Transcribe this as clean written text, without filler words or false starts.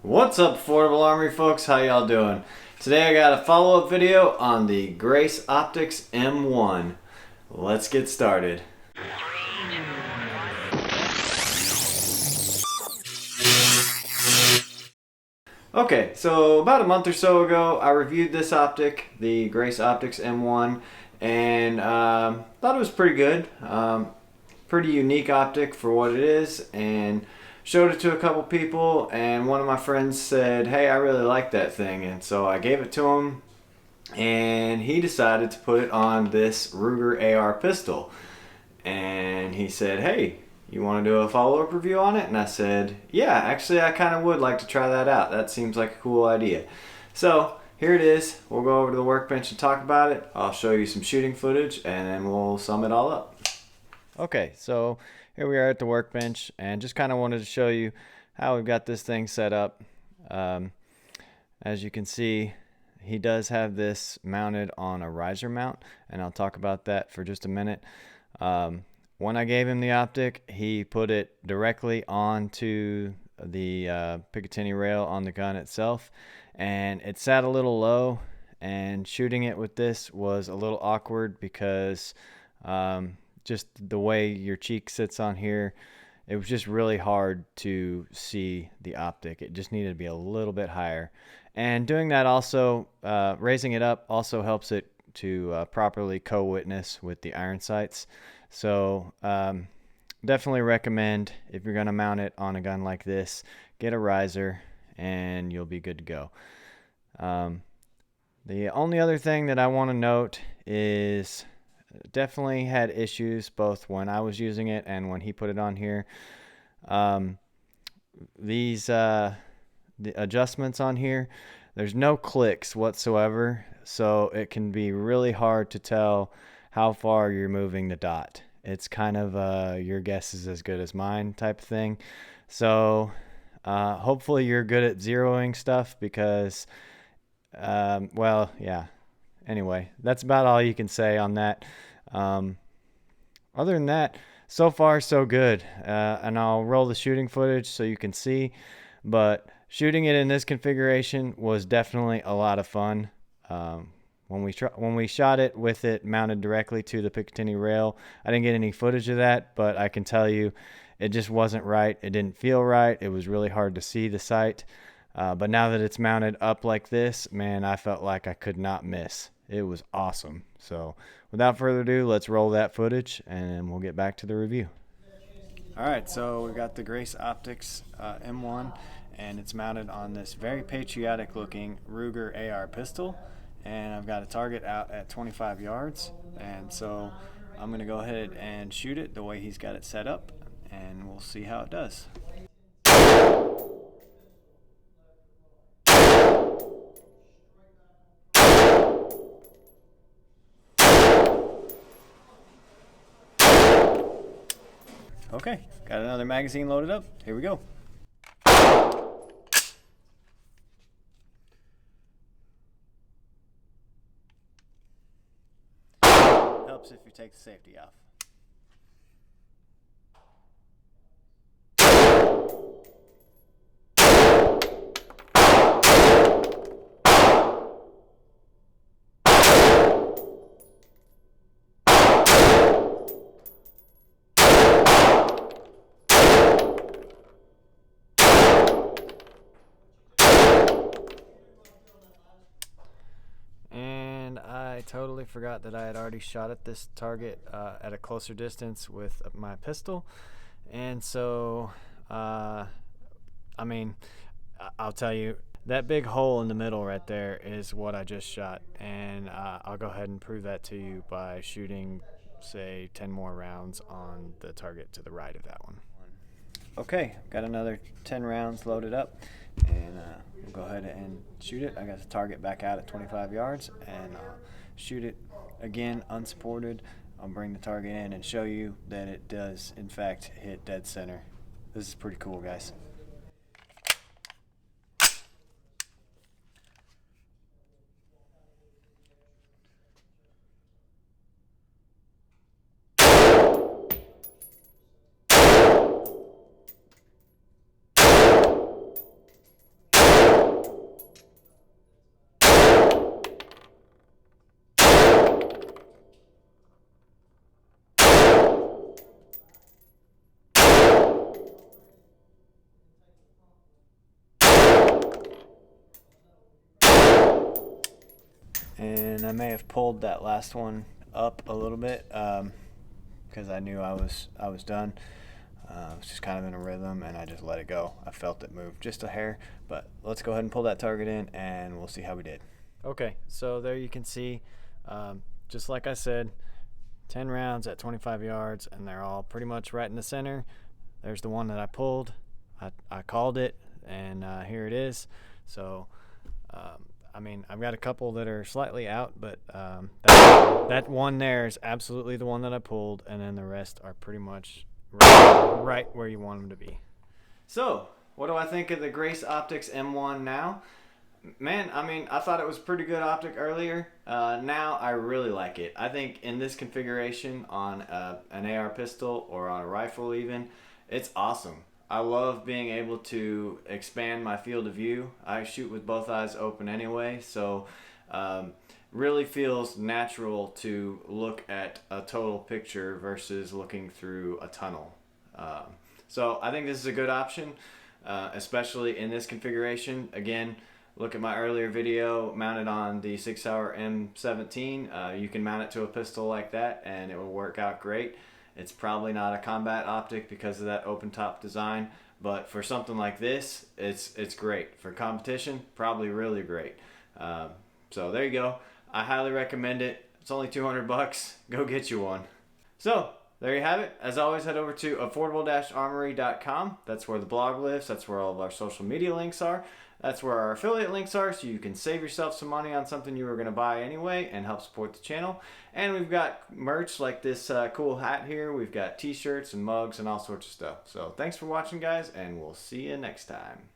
What's up, affordable Armory folks? How y'all doing? Today I got a follow-up video on the Grace Optics M1. Let's get started. Okay, so about a month or so ago I reviewed this optic, the Grace Optics M1, and thought it was pretty good. Pretty unique optic for what it is, and showed it to a couple people, and one of my friends said, hey, I really like that thing, and so I gave it to him, and he decided to put it on this Ruger AR pistol. And he said, hey, you want to do a follow-up review on it? And I said, yeah, actually I kind of would like to try that out. That seems like a cool idea. So here it is. We'll go over to the workbench and talk about it. I'll show you some shooting footage and then we'll sum it all up. Okay, so here we are at the workbench, and just kind of wanted to show you how we've got this thing set up. As you can see, he does have this mounted on a riser mount, and I'll talk about that for just a minute. When I gave him the optic, he put it directly onto the Picatinny rail on the gun itself, and it sat a little low, and shooting it with this was a little awkward because just the way your cheek sits on here, it was just really hard to see the optic. It just needed to be a little bit higher. And doing that also, raising it up also helps it to properly co-witness with the iron sights. So definitely recommend, if you're going to mount it on a gun like this, get a riser and you'll be good to go. The only other thing that I want to note is definitely had issues both when I was using it and when he put it on here. The adjustments on here, there's no clicks whatsoever, so it can be really hard to tell how far you're moving the dot. It's kind of your guess is as good as mine type of thing. So hopefully you're good at zeroing stuff because well, yeah. Anyway, that's about all you can say on that. Other than that, so far so good. And I'll roll the shooting footage so you can see. But shooting it in this configuration was definitely a lot of fun. When we shot it with it mounted directly to the Picatinny rail, I didn't get any footage of that, but I can tell you it just wasn't right. It didn't feel right. It was really hard to see the sight. But now that it's mounted up like this, man, I felt like I could not miss. It was awesome. So without further ado, let's roll that footage and we'll get back to the review. All right, so we've got the Grace Optics M1, and it's mounted on this very patriotic looking Ruger AR pistol, and I've got a target out at 25 yards, and so I'm going to go ahead and shoot it the way he's got it set up, and we'll see how it does. Okay, got another magazine loaded up. Here we go. Helps if you take the safety off. I totally forgot that I had already shot at this target at a closer distance with my pistol, and so I mean, I'll tell you, that big hole in the middle right there is what I just shot, and I'll go ahead and prove that to you by shooting, say, 10 more rounds on the target to the right of that one. Okay, got another 10 rounds loaded up, and we'll go ahead and shoot it. I got the target back out at 25 yards, and I'll shoot it again unsupported. I'll bring the target in and show you that it does in fact hit dead center. This is pretty cool, guys. And I may have pulled that last one up a little bit because I knew I was done. I was just kind of in a rhythm, and I just let it go. I felt it move just a hair, but let's go ahead and pull that target in, and we'll see how we did. Okay, so there you can see, just like I said, 10 rounds at 25 yards, and they're all pretty much right in the center. There's the one that I pulled. I called it, and here it is. So, I mean, I've got a couple that are slightly out, but that one there is absolutely the one that I pulled, and then the rest are pretty much right where you want them to be. So, what do I think of the Grace Optics M1 now? Man, I mean, I thought it was pretty good optic earlier. Now I really like it. I think in this configuration on an AR pistol or on a rifle even, it's awesome. I love being able to expand my field of view. I shoot with both eyes open anyway, so really feels natural to look at a total picture versus looking through a tunnel. So I think this is a good option, especially in this configuration. Again, look at my earlier video mounted on the 6 Hour M17. You can mount it to a pistol like that and it will work out great. It's probably not a combat optic because of that open top design, but for something like this, it's great. For competition, probably really great. So there you go. I highly recommend it. It's only 200 bucks. Go get you one. So there you have it. As always, head over to affordable-armory.com. That's where the blog lives. That's where all of our social media links are. That's where our affiliate links are, so you can save yourself some money on something you were going to buy anyway and help support the channel. And we've got merch like this cool hat here. We've got t-shirts and mugs and all sorts of stuff. So thanks for watching, guys, and we'll see you next time.